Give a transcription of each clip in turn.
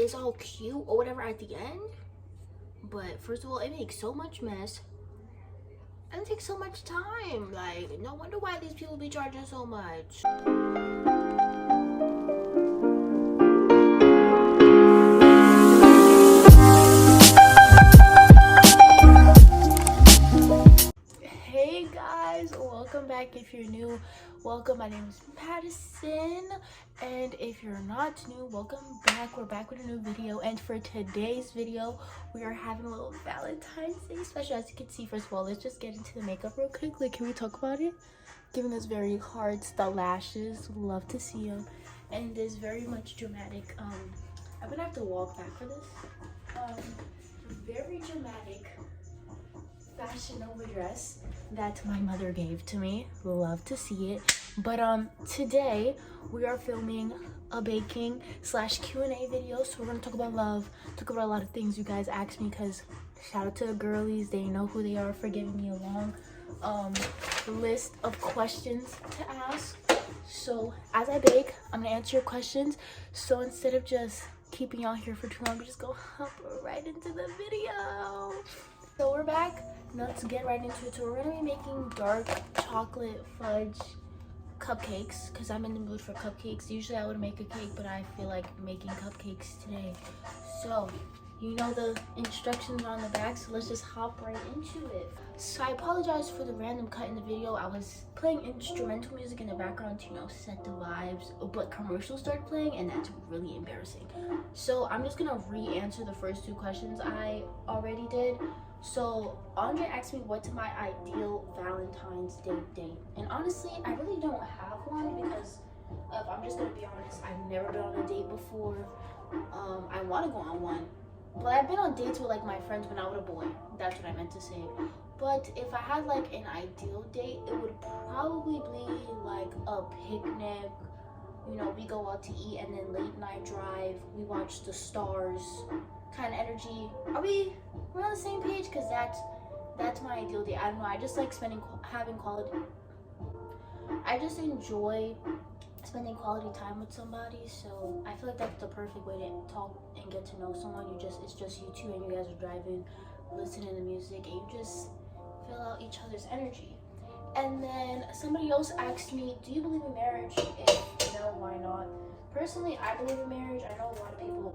is all cute or whatever at the end. But first of all, it makes so much mess and it takes so much time. Like, no wonder why these people be charging so much. Hey guys, welcome back. If you're new, welcome. My name is Madison, and if you're not new, welcome back. We're back with a new video, and for today's video we are having a little Valentine's Day special. As you can see, first of all, let's just get into the makeup real quick. Like, can we talk about it? Giving us very hard style lashes, love to see them, and this very much dramatic I'm gonna have to walk back for this very dramatic Fashion Nova dress that my mother gave to me. Love to see it. But today we are filming a baking / Q&A video, so we're gonna talk about love, talk about a lot of things you guys asked me, because shout out to the girlies, they know who they are for giving me a long list of questions to ask. So as I bake, I'm gonna answer your questions, so instead of just keeping y'all here for too long, we just go hop right into the video. So we're back. Now let's get right into it. So we're gonna be making dark chocolate fudge cupcakes because I'm in the mood for cupcakes. Usually I would make a cake, but I feel like making cupcakes today. So you know the instructions on the back, so let's just hop right into it. So I apologize for the random cut in the video. I was playing instrumental music in the background to, you know, set the vibes, but commercials started playing and that's really embarrassing. So I'm just gonna re-answer the first two questions I already did. So Andre asked me what's my ideal Valentine's Day date, and honestly I really don't have one because I'm just gonna be honest, I've never been on a date before. I want to go on one, but I've been on dates with like my friends when I was a boy. That's what I meant to say. But if I had like an ideal date, it would probably be like a picnic. You know, we go out to eat and then late night drive, we watch the stars kind of energy. We're on the same page? Because that's my ideal date. I don't know, I just like having quality. I just enjoy spending quality time with somebody, so I feel like that's the perfect way to talk and get to know someone. It's just you two, and you guys are driving, listening to music, and you just feel out each other's energy. And then somebody else asked me, do you believe in marriage? If no, why not? Personally, I believe in marriage. I know a lot of people,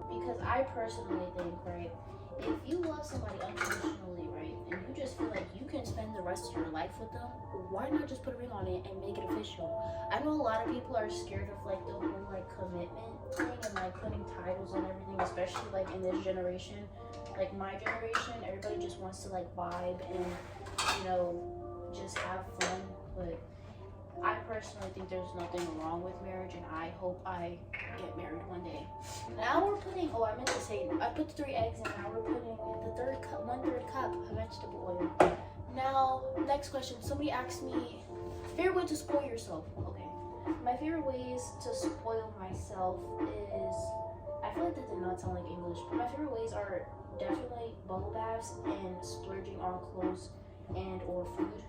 because I personally think, right, if you love somebody unconditionally, right, and you just feel like you can spend the rest of your life with them, why not just put a ring on it and make it official? I know a lot of people are scared of like the whole like commitment thing and like putting titles and everything, especially like in this generation, like my generation. Everybody just wants to like vibe and, you know, just have fun. But I personally think there's nothing wrong with marriage, and I hope I get married one day. Now we're putting, I meant to say, I put 3 eggs in, now we're putting the 1/3 cup of vegetable oil. Now, next question. Somebody asked me, favorite way to spoil yourself? Okay. My favorite ways to spoil myself is, I feel like that did not sound like English, but my favorite ways are definitely bubble baths and splurging on clothes and or food.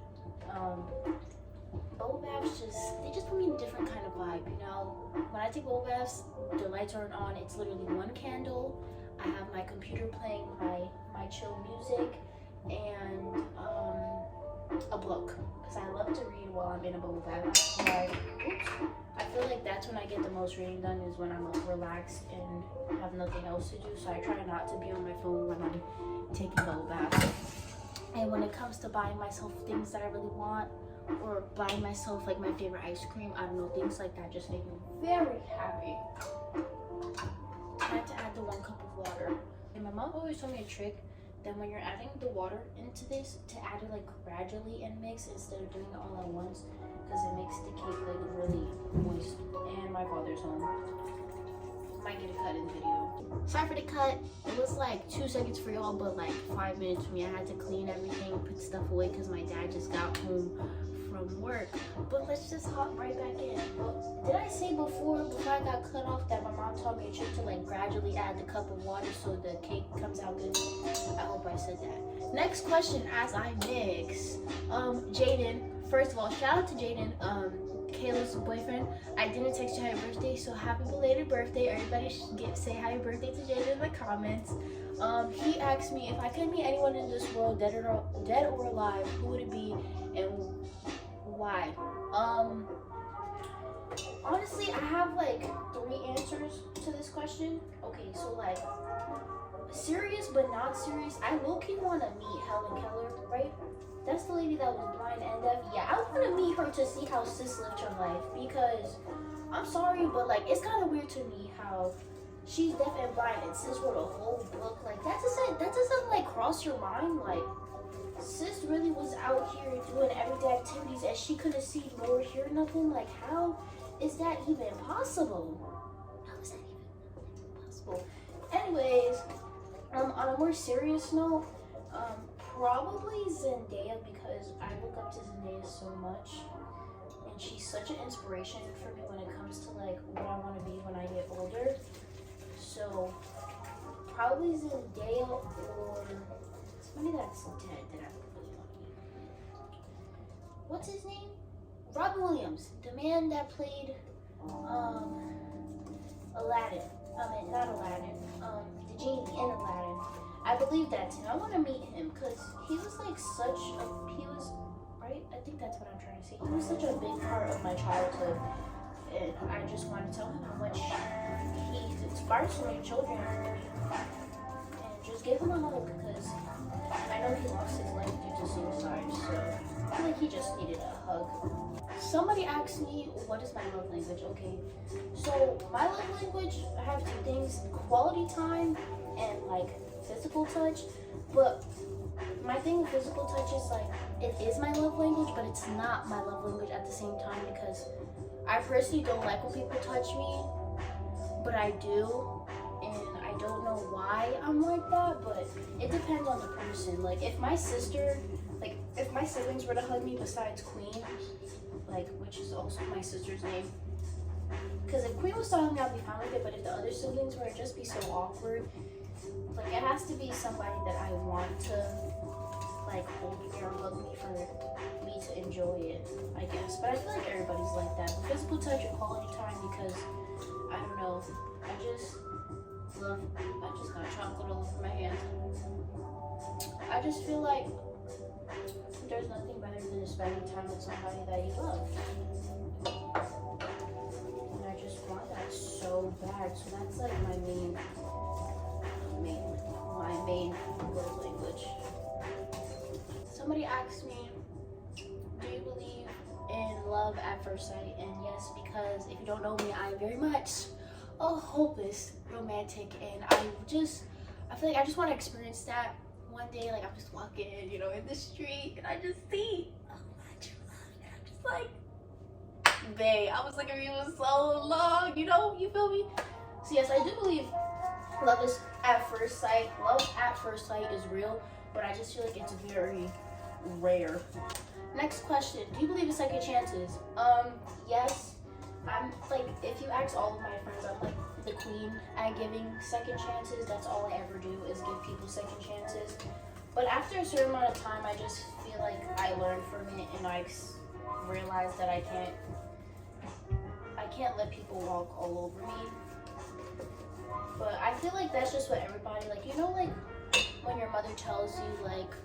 Bubble baths they just put me in a different kind of vibe, you know. When I take bubble baths, the lights aren't on, it's literally one candle. I have my computer playing my chill music and a book, because I love to read while I'm in a bubble bath. I feel like that's when I get the most reading done, is when I'm like relaxed and have nothing else to do. So I try not to be on my phone when I'm taking bubble baths. And when it comes to buying myself things that I really want, or buying myself like my favorite ice cream, I don't know, things like that just make me very happy. I had to add the 1 cup of water. And my mom always told me a trick, that when you're adding the water into this, to add it like gradually and mix instead of doing it all at once, because it makes the cake like really moist. And my father's home. Might get a cut in the video. Sorry for the cut. It was like 2 seconds for y'all, but like 5 minutes for me. I had to clean everything, put stuff away, because my dad just got home from work. But let's just hop right back in. Well, did I say before I got cut off, that my mom taught me a trick to like gradually add the cup of water so the cake comes out good? I hope I said that. Next question as I mix. Jaden, first of all, shout out to Jaden. Kayla's boyfriend. I didn't text you happy birthday, so happy belated birthday. Everybody should say happy birthday to Jada in the comments. He asked me if I could meet anyone in this world, dead or alive, who would it be and why? Honestly, I have like 3 answers to this question. Okay, so like serious but not serious. I low-key want to meet Helen Keller, right? That's the lady that was blind and deaf. Yeah, I want to meet her to see how sis lived her life, because I'm sorry, but like it's kind of weird to me how she's deaf and blind and sis wrote a whole book. Like that doesn't like cross your mind. Like sis really was out here doing everyday activities and she couldn't see nor hear nothing. Like how is that even possible? How is that even possible? Anyways, on a more serious note, probably Zendaya, because I look up to Zendaya so much and she's such an inspiration for me when it comes to like what I want to be when I get older. So probably Zendaya or somebody that's dead that I really want to meet. What's his name? Robin Williams, the man that played Aladdin. Not Aladdin. The genie in Aladdin. I believe that's him. I want to meet him because he was like right? I think that's what I'm trying to say. He was such a big part of my childhood. And I just want to tell him how much he inspires so many children. And just give him a hug because I know he lost his life due to suicide. So I feel like he just needed a hug. Somebody asked me, what is my love language? Okay, so my love language, I have 2 things: quality time and like physical touch. But my thing with physical touch is like, it is my love language, but it's not my love language at the same time, because I personally don't like when people touch me, but I do, and I don't know why I'm like that, but it depends on the person. Like if my siblings were to hug me besides Queen, like, which is also my sister's name, because if Queen was to hug me, I'd be fine with it, but if the other siblings were, it'd just be so awkward. Like it has to be somebody that I want to like hold me or hug me for me to enjoy it, I guess. But I feel like everybody's like that. But physical touch and quality time, because I don't know, I just got chocolate all over my hands. I just feel like there's nothing better than spending time with somebody that you love. And I just want that so bad. So that's like my main love language. Somebody asked me, do you believe in love at first sight? And yes, because if you don't know me, I'm very much a hopeless romantic, and I feel like I just want to experience that one day. Like I'm just walking, in the street, and I just see my true love, and I'm just like, babe, I was looking at you for so long, you feel me? So yes, I do believe love is at first sight. Love at first sight is real, but I just feel like it's very rare. Next question, do you believe in second chances? Yes. I'm like, if you ask all of my friends, I'm like the queen at giving second chances. That's all I ever do is give people second chances. But after a certain amount of time, I just feel like I learned from it, and I realized that I can't let people walk all over me. But I feel like that's just what everybody, like, like when your mother tells you, like,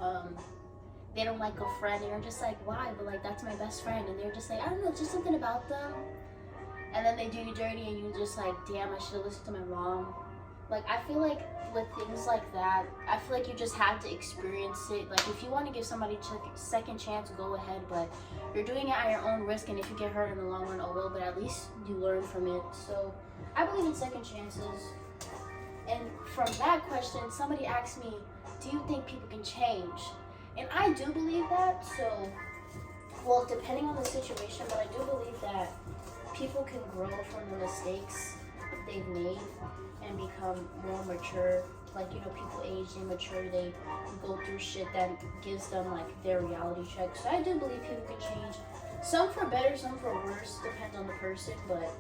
they don't like a friend, and you're just like, why? But like, that's my best friend, and they're just like, I don't know, it's just something about them. And then they do you dirty, and you're just like, damn, I should have listened to my mom. Like, I feel like with things like that, I feel like you just have to experience it. Like, if you want to give somebody a second chance, go ahead, but you're doing it at your own risk, and if you get hurt in the long run, oh well, but at least you learn from it. So I believe in second chances. And from that question, somebody asked me, do you think people can change? And I do believe that. So, well, depending on the situation, but I do believe that people can grow from the mistakes they've made and become more mature. Like, people age, they mature, they go through shit that gives them like their reality check. So I do believe people can change. Some for better, some for worse, depends on the person, but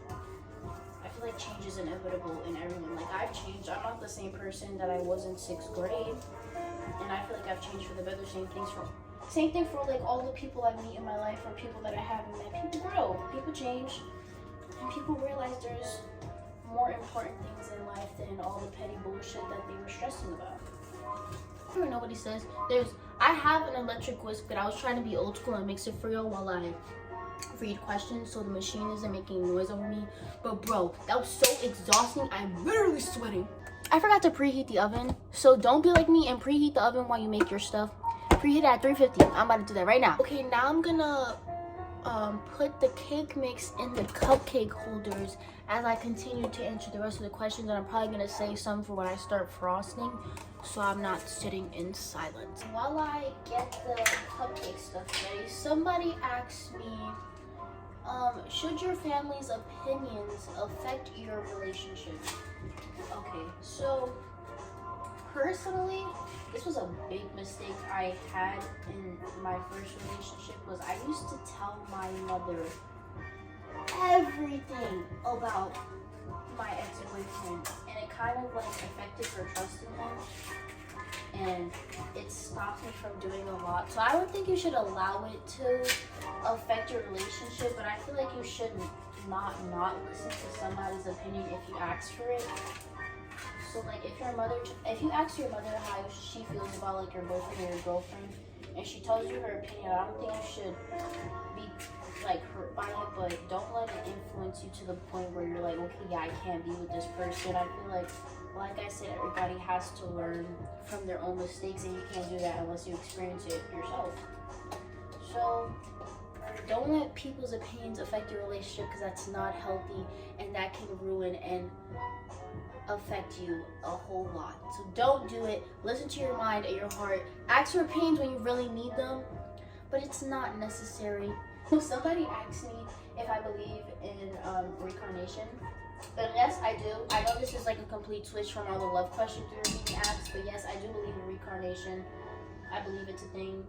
I feel like change is inevitable in everyone. Like, I've changed. I'm not the same person that I was in 6th grade, and I feel like I've changed for the better. Same things Same thing for like all the people I meet in my life or people that I haven't met. People grow, people change, and people realize there's more important things in life than all the petty bullshit that they were stressing about. Sure, nobody says I have an electric whisk, but I was trying to be old school and mix it for y'all while I read questions so the machine isn't making noise over me. But bro, that was so exhausting. I'm literally sweating. I forgot to preheat the oven, so don't be like me and preheat the oven while you make your stuff. Preheat it at 350. I'm about to do that right now. Okay, now I'm gonna put the cake mix in the cupcake holders as I continue to answer the rest of the questions, and I'm probably gonna say some for when I start frosting, so I'm not sitting in silence. While I get the cupcake stuff ready, somebody asked me, should your family's opinions affect your relationship? Okay, so personally, this was a big mistake I had in my first relationship. Was I used to tell my mother everything about my ex-boyfriend, and it kind of like affected her trust in him, and it stopped me from doing a lot. So I don't think you should allow it to affect your relationship, but I feel like you should not listen to somebody's opinion if you ask for it. So like if you ask your mother how she feels about like your boyfriend or your girlfriend, and she tells you her opinion, I don't think you should be like hurt by it, but don't let it influence you to the point where you're like, okay, yeah, I can't be with this person. I feel like I said, everybody has to learn from their own mistakes, and you can't do that unless you experience it yourself. So don't let people's opinions affect your relationship, because that's not healthy, and that can ruin and affect you a whole lot. So don't do it. Listen to your mind and your heart. Ask for opinions when you really need them, but it's not necessary. Somebody asked me if I believe in reincarnation. But yes, I do. I know this is like a complete switch from all the love questions we were being asked, but yes, I do believe in reincarnation. I believe it's a thing.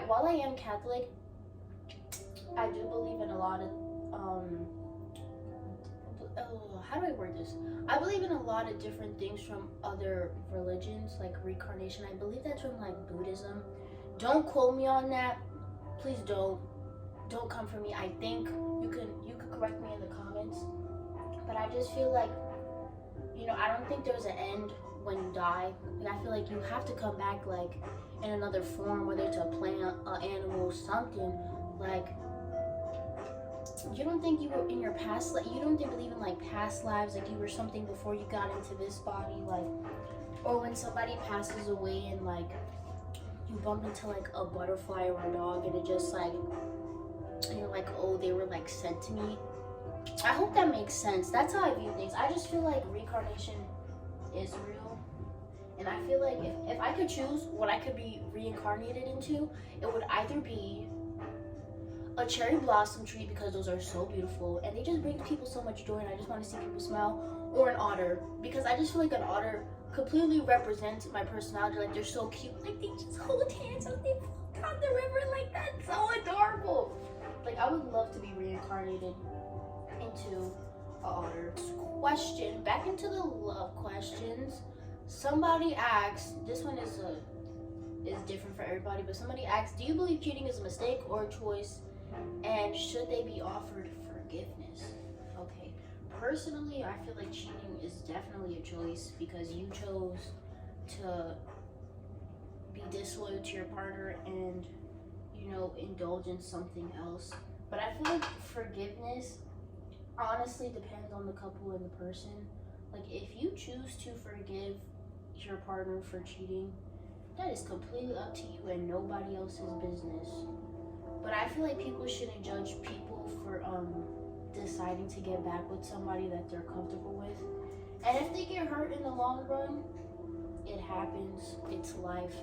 While I am Catholic, I do believe in a lot of how do I word this? I believe in a lot of different things from other religions, like reincarnation. I believe that's from like Buddhism. Don't quote me on that. Please don't come for me. I think you could correct me in the comments. But I just feel like, I don't think there's an end when you die. Like, I feel like you have to come back like in another form, whether it's a plant, an animal, something. Like, you don't think you were in your past, like you don't believe in like past lives, like you were something before you got into this body, like, or when somebody passes away and like you bump into like a butterfly or a dog, and it just like, and you're like, oh, they were like sent to me. I hope that makes sense. That's how I view things. I just feel like reincarnation is real, and I feel like if I could choose what I could be reincarnated into, it would either be a cherry blossom tree, because those are so beautiful and they just bring people so much joy, and I just want to see people smile, or an otter, because I just feel like an otter completely represents my personality. Like, they're so cute, like they just hold hands and they walk down the river, like that's so adorable. Like, I would love to be reincarnated into an otter. Question, back into the love questions. Somebody asked, this one is different for everybody, but somebody asked, do you believe cheating is a mistake or a choice, and should they be offered forgiveness? Okay, personally, I feel like cheating is definitely a choice, because you chose to be disloyal to your partner and indulge in something else. But I feel like forgiveness honestly depends on the couple and the person. Like, if you choose to forgive your partner for cheating, that is completely up to you and nobody else's business. But I feel like people shouldn't judge people for deciding to get back with somebody that they're comfortable with. And if they get hurt in the long run, it happens. It's life.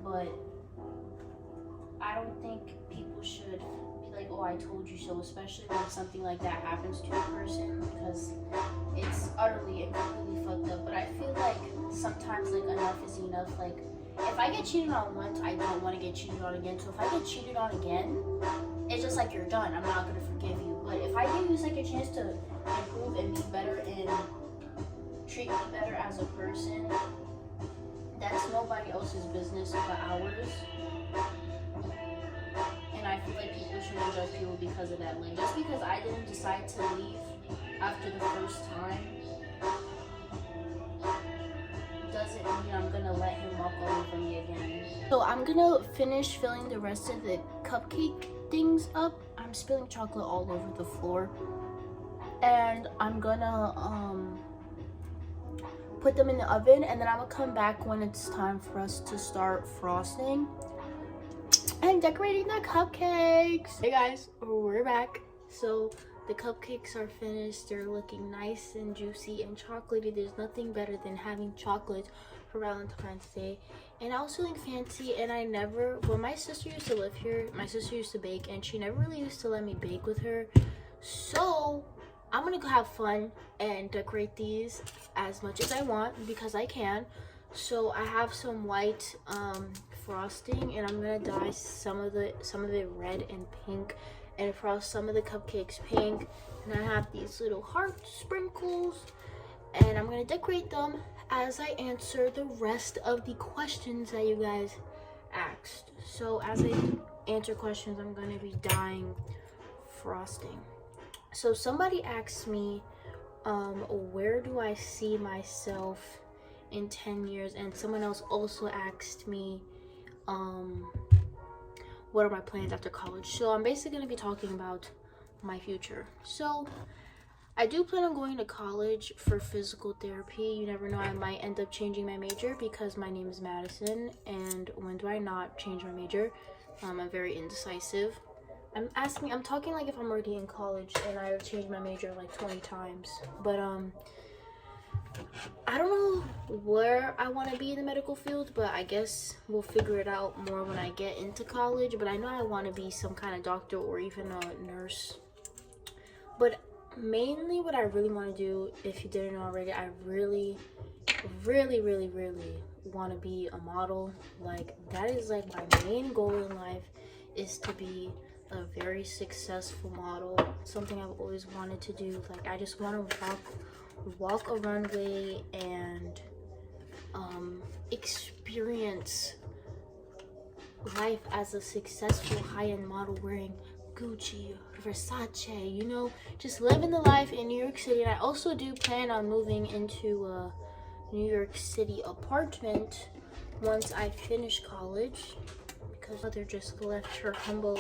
But I don't think people should be like, oh, I told you so, especially when something like that happens to a person, because it's utterly and completely fucked up. But I feel like sometimes, like, enough is enough. Like, if I get cheated on once, I don't want to get cheated on again. So if I get cheated on again, it's just like, you're done. I'm not going to forgive you. But if I give you a second chance to improve and be better and treat me better as a person, that's nobody else's business but ours. And I feel like people shouldn't judge people because of that. Like, just because I didn't decide to leave after the first time doesn't mean I'm gonna let him walk all over me again. So I'm gonna finish filling the rest of the cupcake things up. I'm spilling chocolate all over the floor. And I'm gonna put them in the oven, and then I'm gonna come back when it's time for us to start frosting and decorating the cupcakes. Hey guys, we're back. So the cupcakes are finished. They're looking nice and juicy and chocolatey. There's nothing better than having chocolate for Valentine's Day. And I was feeling fancy, and I never, when my sister used to live here, my sister used to bake, and she never really used to let me bake with her. So I'm gonna go have fun and decorate these as much as I want because I can. So I have some white frosting, and I'm gonna dye some of it red and pink, and frost some of the cupcakes pink. And I have these little heart sprinkles, and I'm gonna decorate them as I answer the rest of the questions that you guys asked. So as I answer questions, I'm gonna be dyeing frosting. So somebody asked me, where do I see myself in 10 years? And someone else also asked me, what are my plans after college? So I'm basically going to be talking about my future. So I do plan on going to college for physical therapy. You never know, I might end up changing my major because my name is Madison. And when do I not change my major? I'm very indecisive. I'm talking like if I'm already in college and I've changed my major like 20 times. But I don't know where I want to be in the medical field, but I guess we'll figure it out more when I get into college. But I know I want to be some kind of doctor or even a nurse. But mainly what I really want to do, if you didn't know already, I really want to be a model. Like, that is like my main goal in life, is to be a very successful model. Something I've always wanted to do. Like, I just want to walk a runway and experience life as a successful high-end model wearing Gucci, Versace, you know, just living the life in New York City. And I also do plan on moving into a New York City apartment once I finish college, because mother just left her humble